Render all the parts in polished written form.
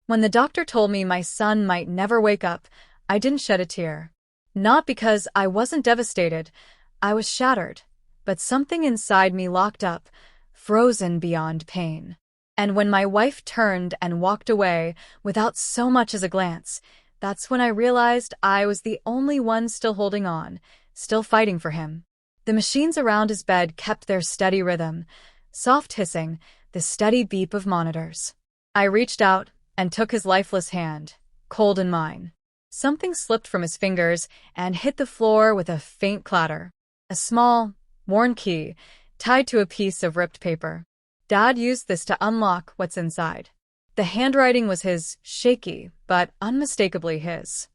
When the doctor told me my son might never wake up, I didn't shed a tear. Not because I wasn't devastated. I was shattered, but something inside me locked up, frozen beyond pain. And when my wife turned and walked away without so much as a glance, that's when I realized I was the only one still holding on, still fighting for him. The machines around his bed kept their steady rhythm, soft hissing, the steady beep of monitors. I reached out and took his lifeless hand, cold in mine. Something slipped from his fingers and hit the floor with a faint clatter. A small, worn key, tied to a piece of ripped paper. Dad used this to unlock what's inside. The handwriting was his, shaky, but unmistakably his.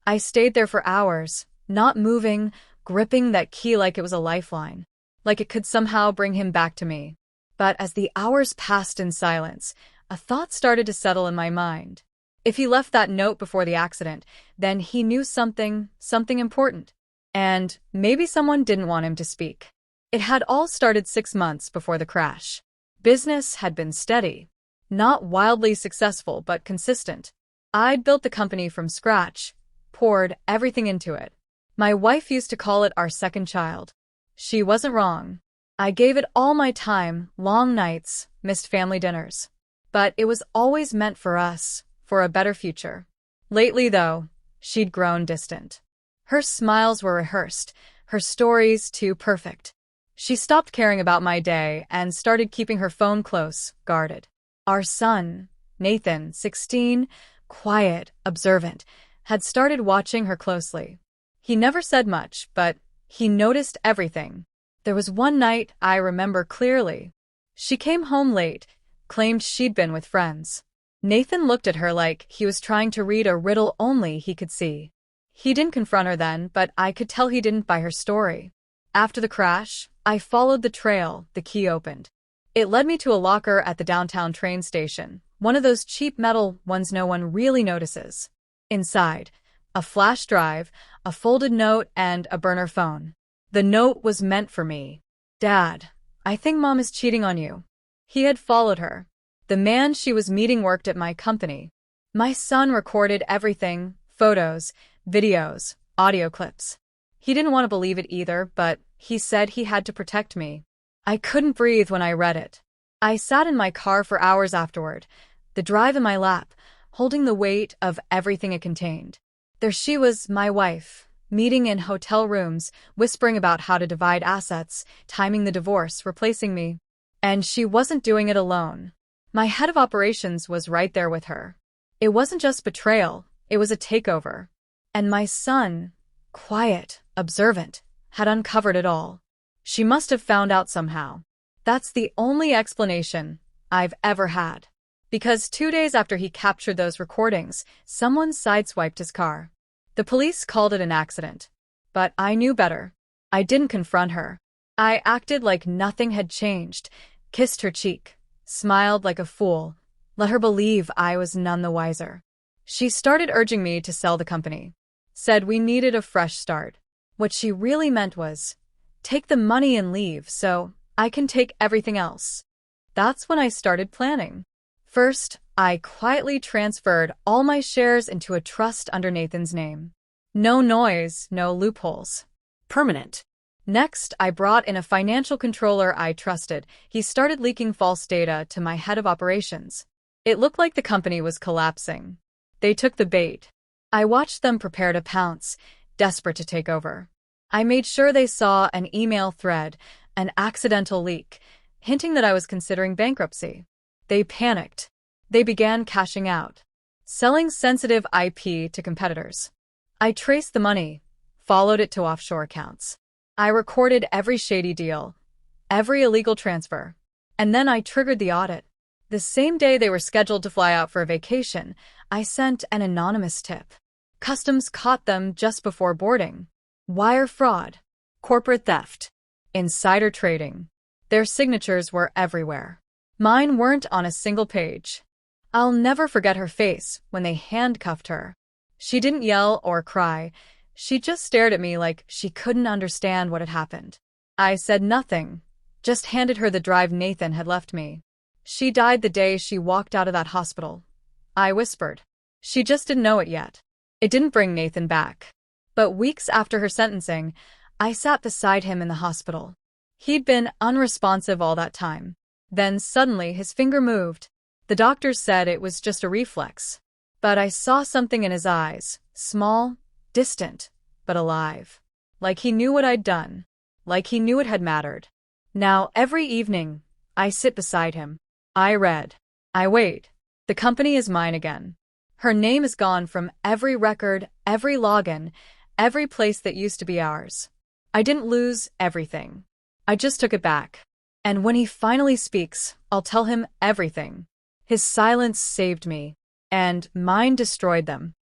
I stayed there for hours, not moving, gripping that key like it was a lifeline, like it could somehow bring him back to me. But as the hours passed in silence, a thought started to settle in my mind. If he left that note before the accident, then he knew something important. And maybe someone didn't want him to speak. It had all started 6 months before the crash. Business had been steady. Not wildly successful, but consistent. I'd built the company from scratch, poured everything into it. My wife used to call it our second child. She wasn't wrong. I gave it all my time, long nights, missed family dinners. But it was always meant for us, for a better future. Lately, though, she'd grown distant. Her smiles were rehearsed, her stories too perfect. She stopped caring about my day and started keeping her phone close, guarded. Our son, Nathan, 16, quiet, observant, had started watching her closely. He never said much, but he noticed everything. There was one night I remember clearly. She came home late, claimed she'd been with friends. Nathan looked at her like he was trying to read a riddle only he could see. He didn't confront her then, but I could tell he didn't buy her story. After the crash, I followed the trail the key opened. It led me to a locker at the downtown train station, one of those cheap metal ones no one really notices. Inside, a flash drive, a folded note, and a burner phone. The note was meant for me. Dad, I think Mom is cheating on you. He had followed her. The man she was meeting worked at my company. My son recorded everything, photos, videos, audio clips. He didn't want to believe it either, but he said he had to protect me. I couldn't breathe when I read it. I sat in my car for hours afterward, the drive in my lap, holding the weight of everything it contained. There she was, my wife, meeting in hotel rooms, whispering about how to divide assets, timing the divorce, replacing me. And she wasn't doing it alone. My head of operations was right there with her. It wasn't just betrayal, it was a takeover. And my son, quiet, observant, had uncovered it all. She must have found out somehow. That's the only explanation I've ever had. Because 2 days after he captured those recordings, someone sideswiped his car. The police called it an accident. But I knew better. I didn't confront her. I acted like nothing had changed, kissed her cheek, smiled like a fool, let her believe I was none the wiser. She started urging me to sell the company. Said we needed a fresh start. What she really meant was, take the money and leave so I can take everything else. That's when I started planning. First, I quietly transferred all my shares into a trust under Nathan's name. No noise, no loopholes. Permanent. Next, I brought in a financial controller I trusted. He started leaking false data to my head of operations. It looked like the company was collapsing. They took the bait. I watched them prepare to pounce, desperate to take over. I made sure they saw an email thread, an accidental leak, hinting that I was considering bankruptcy. They panicked. They began cashing out, selling sensitive IP to competitors. I traced the money, followed it to offshore accounts. I recorded every shady deal, every illegal transfer, and then I triggered the audit. The same day they were scheduled to fly out for a vacation, I sent an anonymous tip. Customs caught them just before boarding. Wire fraud, corporate theft, insider trading. Their signatures were everywhere. Mine weren't on a single page. I'll never forget her face when they handcuffed her. She didn't yell or cry. She just stared at me like she couldn't understand what had happened. I said nothing, just handed her the drive Nathan had left me. She died the day she walked out of that hospital. I whispered. She just didn't know it yet. It didn't bring Nathan back. But weeks after her sentencing, I sat beside him in the hospital. He'd been unresponsive all that time. Then suddenly his finger moved. The doctors said it was just a reflex. But I saw something in his eyes, small, distant, but alive. Like he knew what I'd done. Like he knew it had mattered. Now, every evening, I sit beside him. I read. I wait. The company is mine again. Her name is gone from every record, every login, every place that used to be ours. I didn't lose everything. I just took it back. And when he finally speaks, I'll tell him everything. His silence saved me, and mine destroyed them.